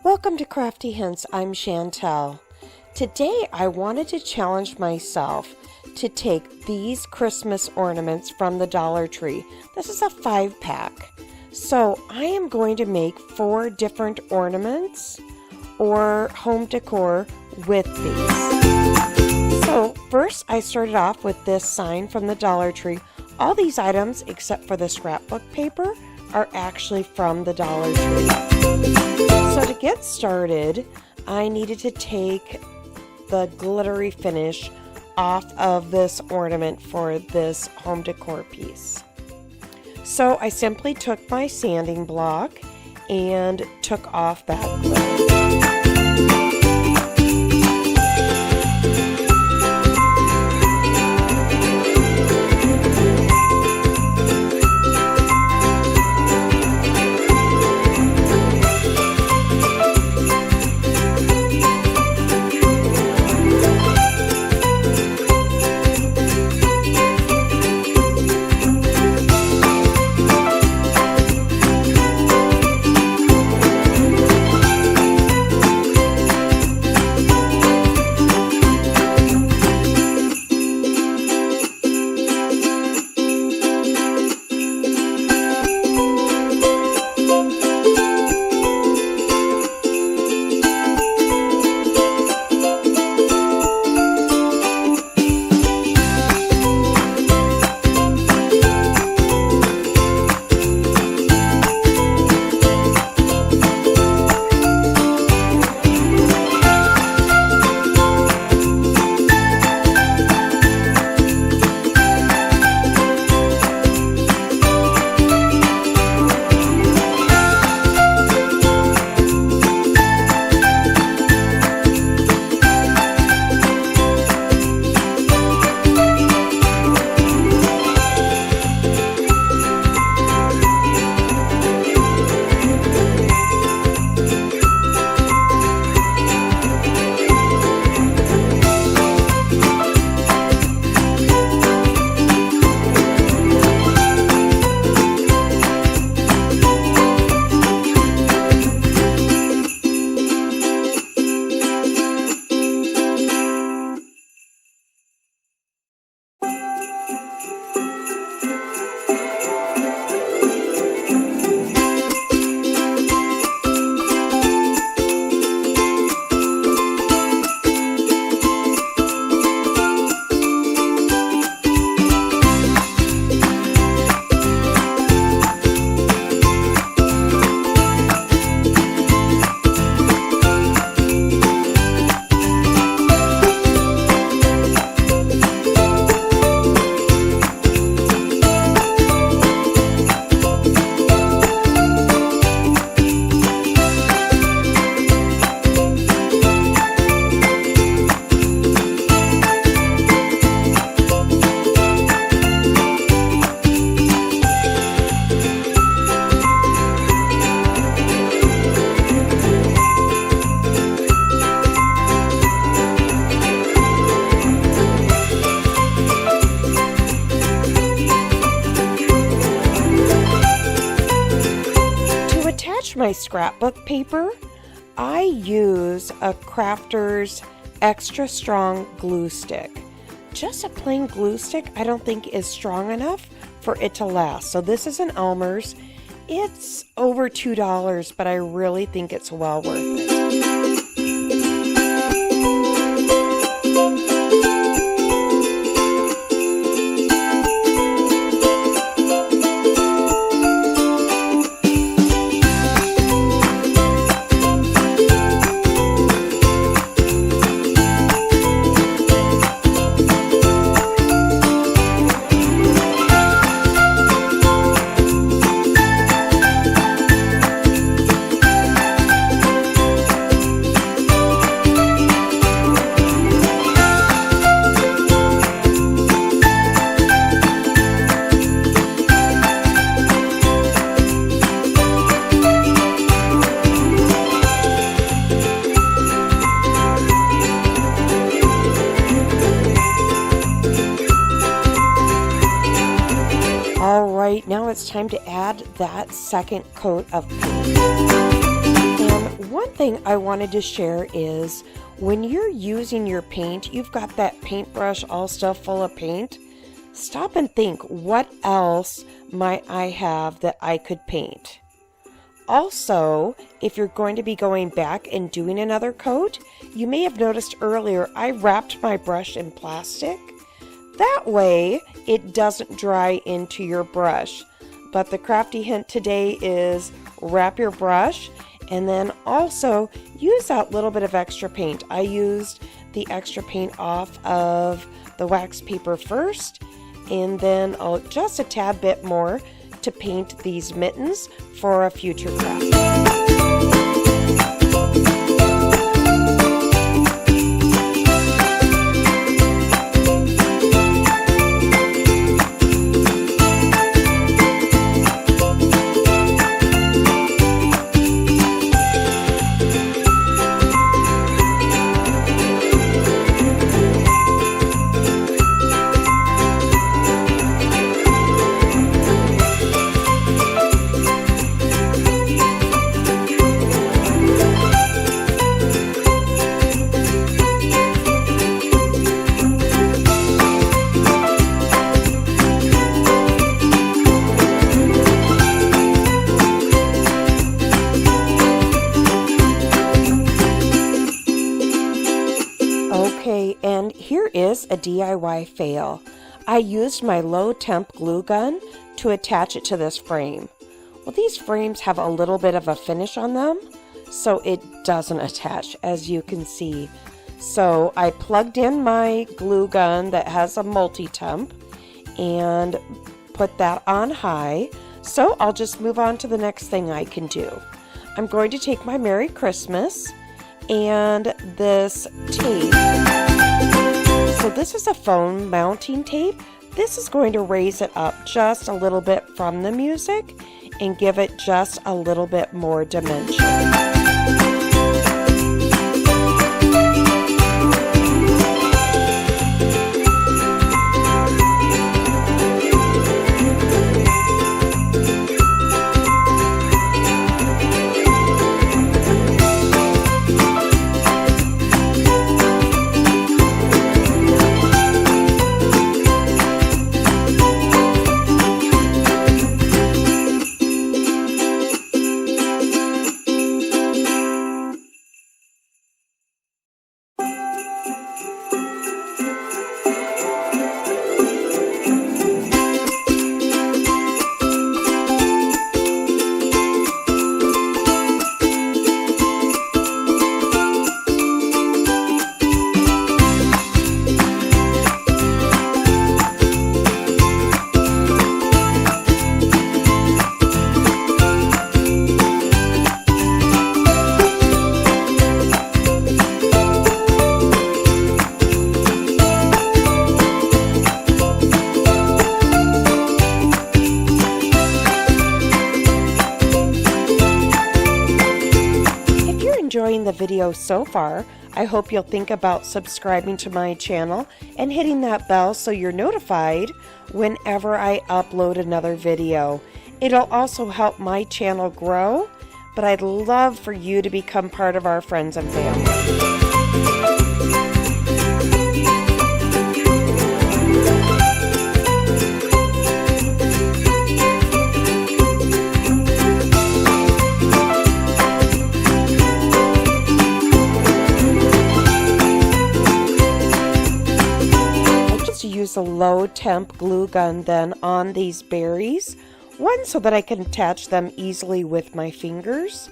Welcome to Crafty Hints. I'm Chantel. Today I wanted to challenge myself to take these Christmas ornaments from the Dollar Tree. This is a 5-pack. So I am going to make 4 different ornaments or home decor with these. So first I started off with this sign from the Dollar Tree. All these items except for the scrapbook paper are actually from the Dollar Tree. So to get started, I needed to take the glittery finish off of this ornament for this home decor piece. So I simply took my sanding block and took off that glitter. My scrapbook paper, I use a Crafter's extra strong glue stick. Just a plain glue stick I don't think is strong enough for it to last. So this is an Elmer's. It's over $2, but I really think it's well worth it. Alright, now it's time to add that second coat of paint. And one one thing I wanted to share is when you're using your paint, you've got that paintbrush all stuffed full of paint. Stop and think, what else might I have that I could paint? Also, if you're going to be going back and doing another coat, you may have noticed earlier I wrapped my brush in plastic. That way it doesn't dry into your brush. But the crafty hint today is wrap your brush and then also use that little bit of extra paint. I used the extra paint off of the wax paper first, and then I'll just a tad bit more to paint these mittens for a future craft. Okay, and here is a DIY fail. I used my low temp glue gun to attach it to this frame. Well, these frames have a little bit of a finish on them, so it doesn't attach, as you can see. So I plugged in my glue gun that has a multi-temp and put that on high. So I'll just move on to the next thing I can do. I'm going to take my Merry Christmas and this tape. So this is a phone mounting tape. This is going to raise it up just a little bit from the music and give it just a little bit more dimension. Enjoying the video so far, I hope you'll think about subscribing to my channel and hitting that bell so you're notified whenever I upload another video. It'll also help my channel grow, but I'd love for you to become part of our friends and family. Use a low temp glue gun then on these berries. One, so that I can attach them easily with my fingers,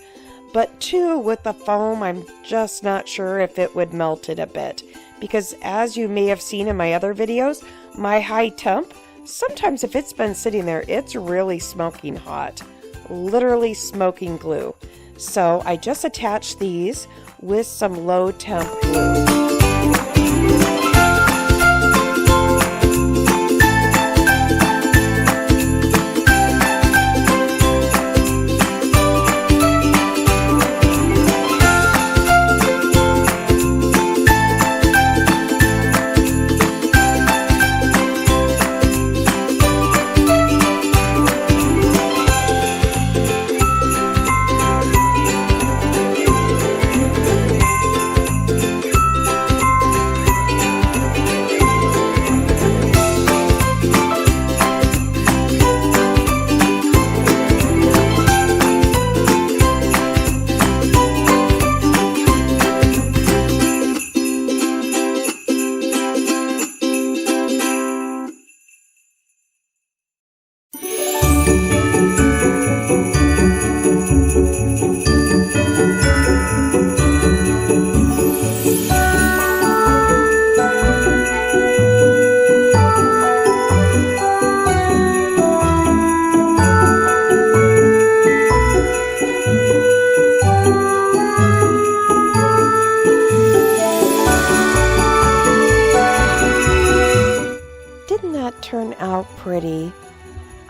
but two, with the foam, I'm just not sure if it would melt it a bit, because as you may have seen in my other videos, my high temp, sometimes if it's been sitting there, it's really smoking hot, literally smoking glue. So I just attach these with some low temp glue.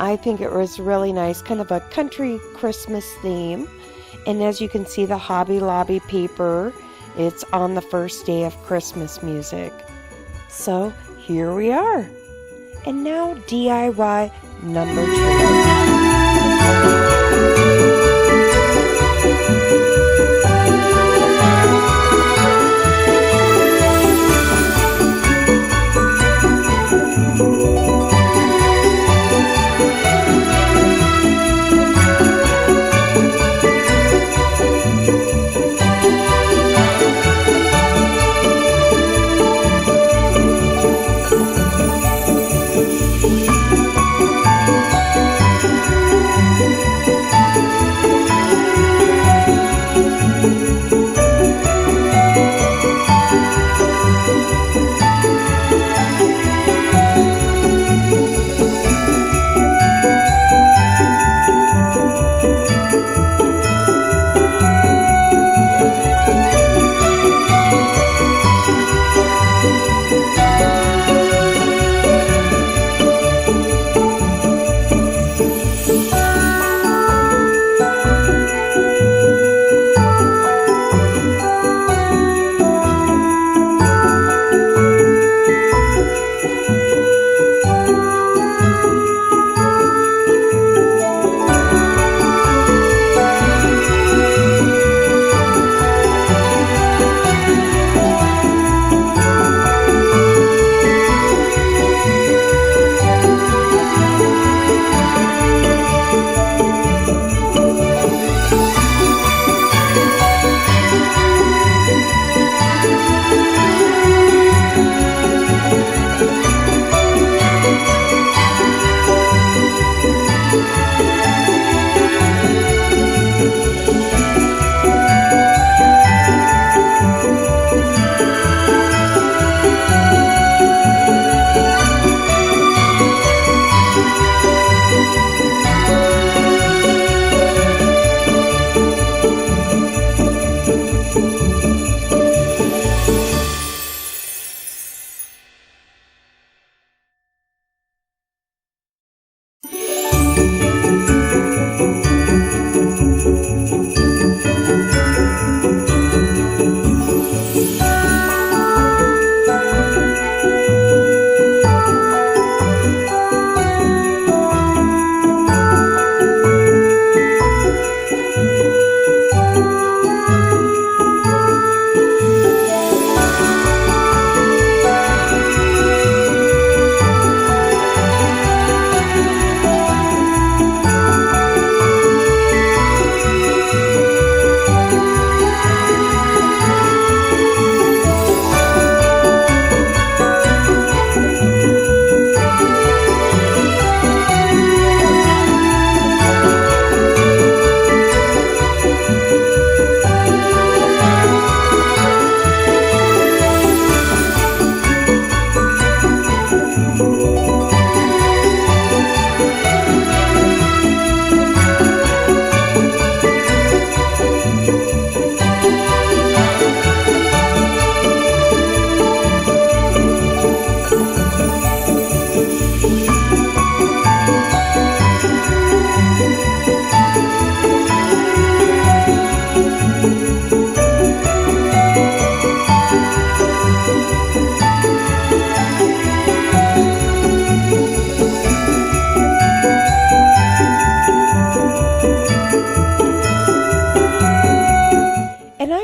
I think it was really nice, kind of a country Christmas theme. And as you can see, the Hobby Lobby paper, it's on the first day of Christmas music. So here we are. And now DIY number 2.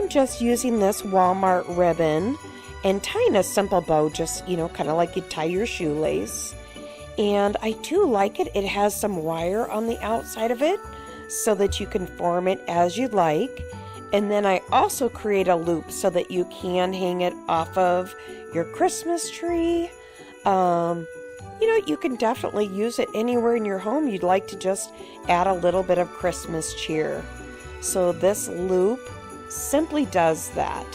Just using this Walmart ribbon and tying a simple bow, just, kind of like you tie your shoelace. And I do like it. It has some wire on the outside of it so that you can form it as you like. And then I also create a loop so that you can hang it off of your Christmas tree. You can definitely use it anywhere in your home you'd like to just add a little bit of Christmas cheer. So this loop simply does that.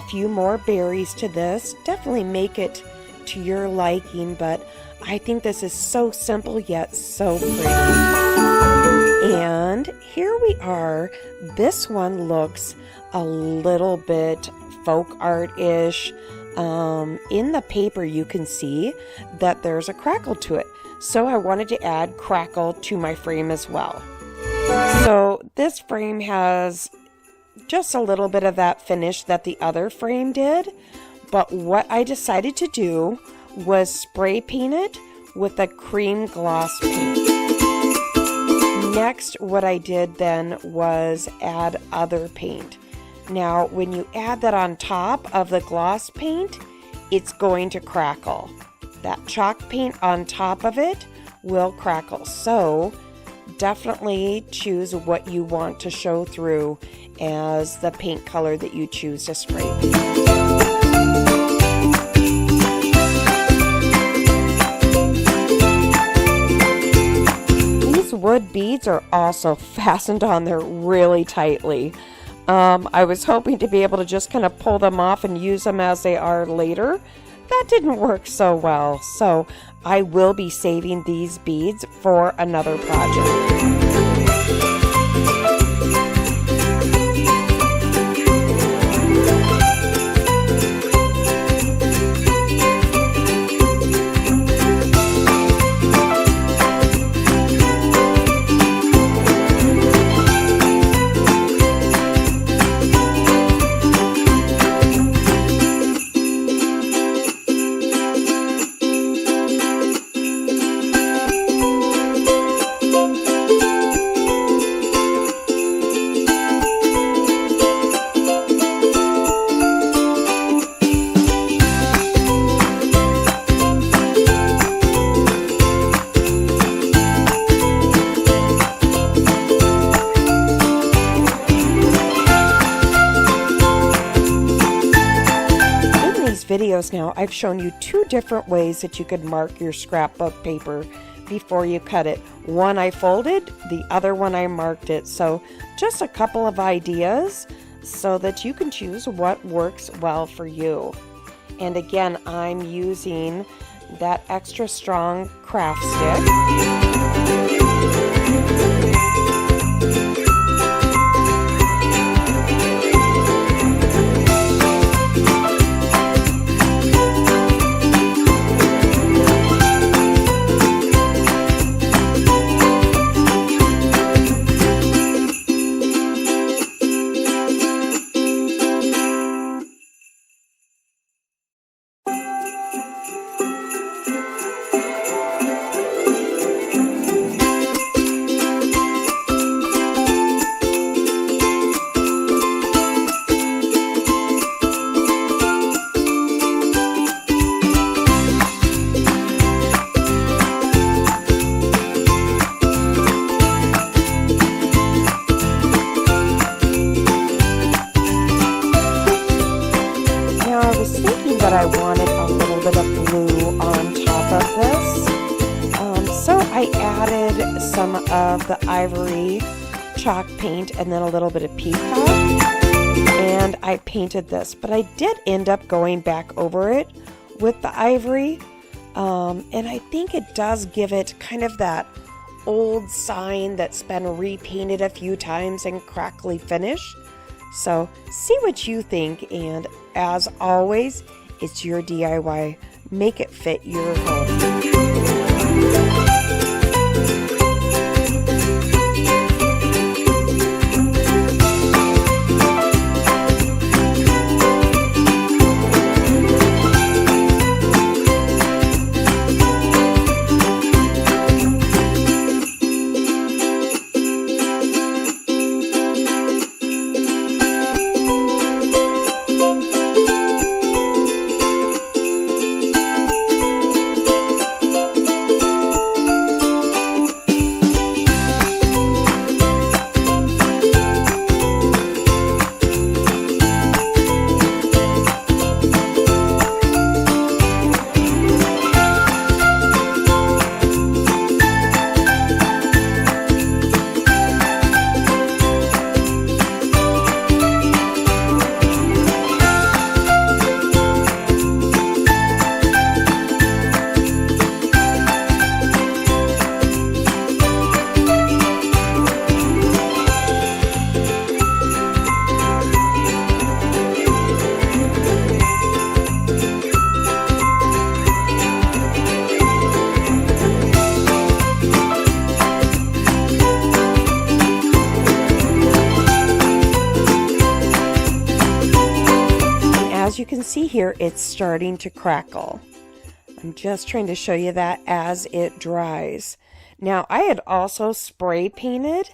a few more berries to this. Definitely make it to your liking, but I think this is so simple yet so pretty. And here we are. This one looks a little bit folk art-ish. In the paper you can see that there's a crackle to it. So I wanted to add crackle to my frame as well. So this frame has just a little bit of that finish that the other frame did. But what I decided to do was spray paint it with a cream gloss paint. Next, what I did then was add other paint. Now, when you add that on top of the gloss paint, it's going to crackle. That chalk paint on top of it will crackle. So, definitely choose what you want to show through as the paint color that you choose to spray paint. Wood beads are also fastened on there really tightly. I was hoping to be able to just kind of pull them off and use them as they are later. That didn't work so well, so I will be saving these beads for another project. Videos now, I've shown you two different ways that you could mark your scrapbook paper before you cut it. One I folded, the other one I marked it. So just a couple of ideas so that you can choose what works well for you. And again, I'm using that extra strong craft stick. I wanted a little bit of blue on top of this. So I added some of the ivory chalk paint and then a little bit of peacock. And I painted this, but I did end up going back over it with the ivory. And I think it does give it kind of that old sign that's been repainted a few times and crackly finish. So see what you think, and as always, it's your DIY. Make it fit your home. you can see here, it's starting to crackle. I'm just trying to show you that as it dries. Now, I had also spray painted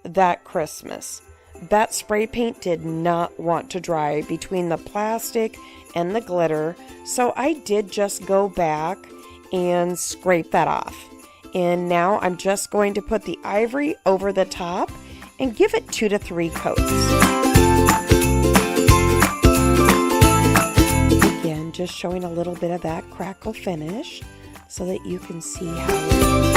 that Christmas. That spray paint did not want to dry between the plastic and the glitter, so I did just go back and scrape that off. And now I'm just going to put the ivory over the top and give it 2 to 3 coats. Again, just showing a little bit of that crackle finish so that you can see how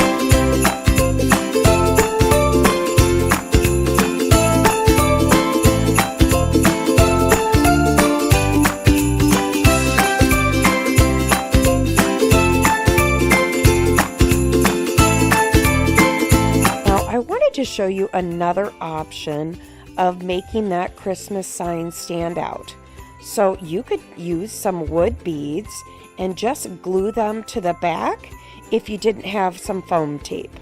to show you another option of making that Christmas sign stand out. So you could use some wood beads and just glue them to the back if you didn't have some foam tape.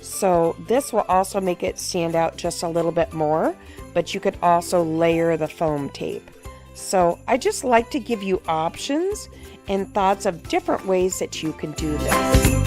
So this will also make it stand out just a little bit more, but you could also layer the foam tape. So I just like to give you options and thoughts of different ways that you can do this.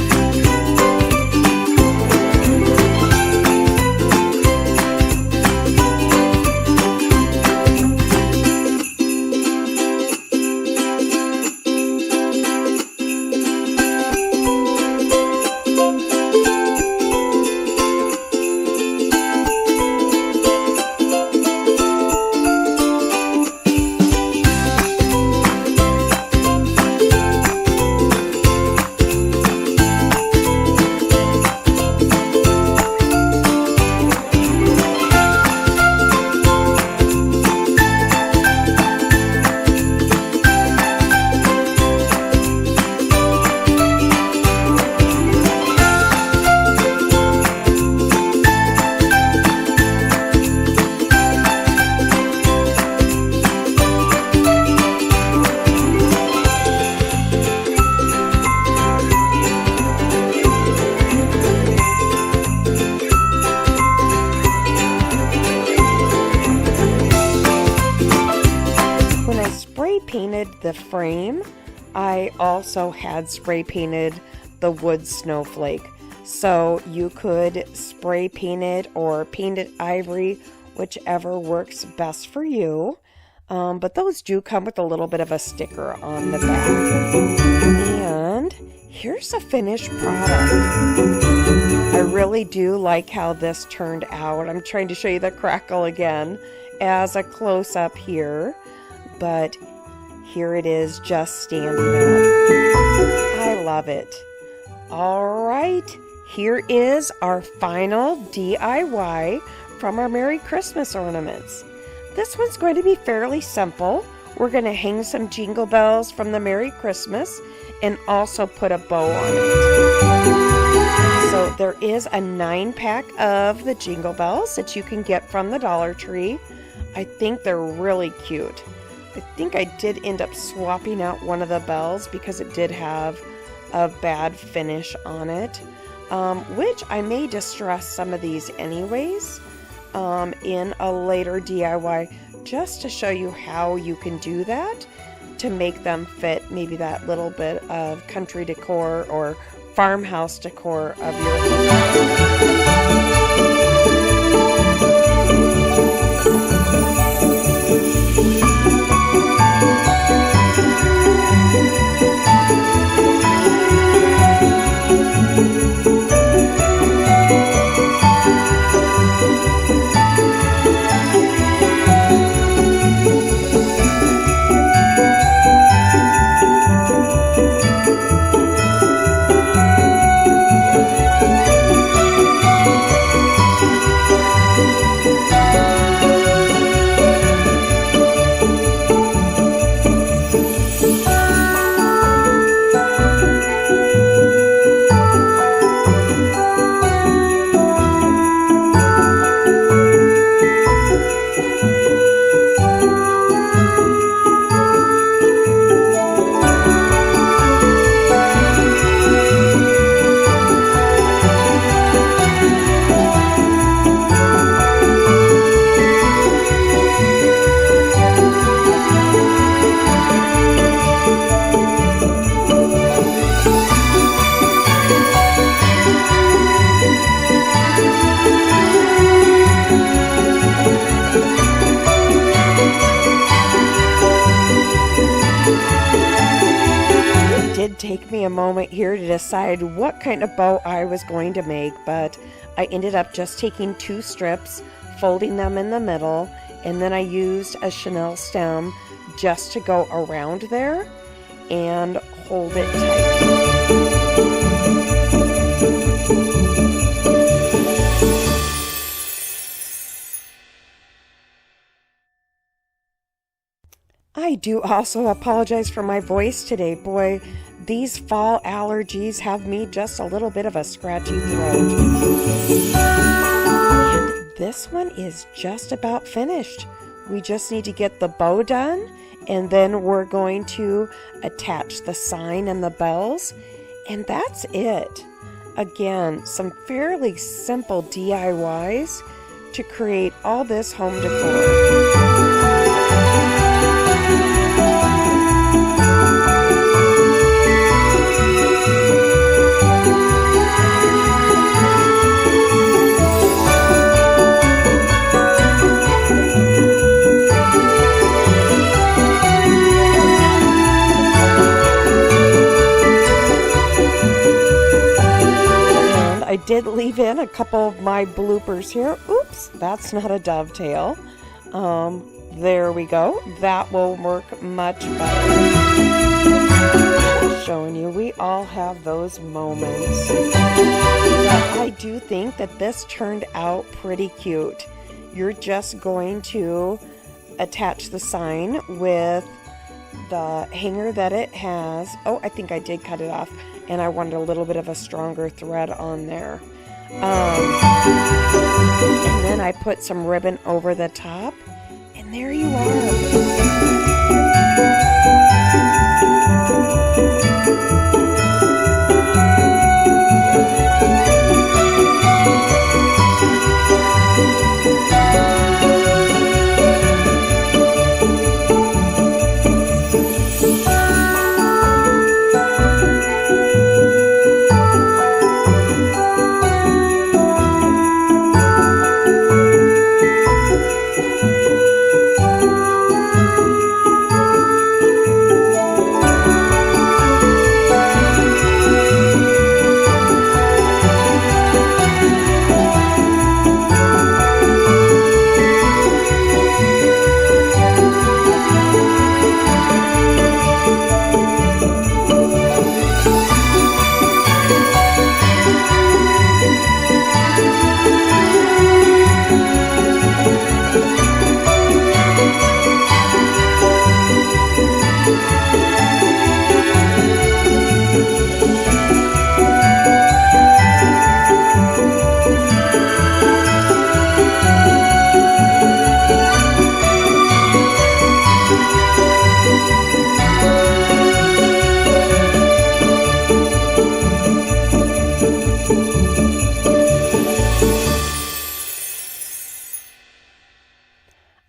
Painted the frame, I also had spray painted the wood snowflake. So you could spray paint it or paint it ivory, whichever works best for you. But those do come with a little bit of a sticker on the back. And here's a finished product. I really do like how this turned out. I'm trying to show you the crackle again as a close-up here. But here it is, just standing up. I love it. All right, here is our final DIY from our Merry Christmas ornaments. This one's going to be fairly simple. We're going to hang some jingle bells from the Merry Christmas and also put a bow on it. So there is a 9-pack of the jingle bells that you can get from the Dollar Tree. I think they're really cute. I think I did end up swapping out one of the bells because it did have a bad finish on it, which I may distress some of these anyways in a later DIY, just to show you how you can do that to make them fit maybe that little bit of country decor or farmhouse decor of your home. take me a moment here to decide what kind of bow I was going to make, but I ended up just taking 2 strips, folding them in the middle, and then I used a chenille stem just to go around there and hold it tight. I do also apologize for my voice today. Boy, these fall allergies have me just a little bit of a scratchy throat. And this one is just about finished. We just need to get the bow done, and then we're going to attach the sign and the bells, and that's it. Again, some fairly simple DIYs to create all this home decor. I did leave in a couple of my bloopers here. Oops, that's not a dovetail. There we go. That will work much better. Showing you, we all have those moments. But I do think that this turned out pretty cute. You're just going to attach the sign with the hanger that it has. Oh, I think I did cut it off, and I wanted a little bit of a stronger thread on there. And then I put some ribbon over the top, and there you are.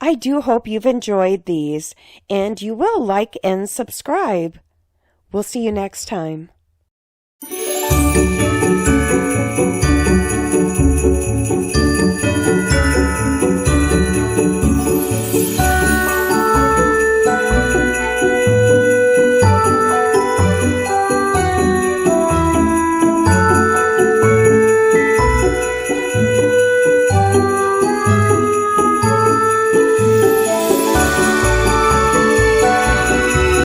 I do hope you've enjoyed these, and you will like and subscribe. We'll see you next time.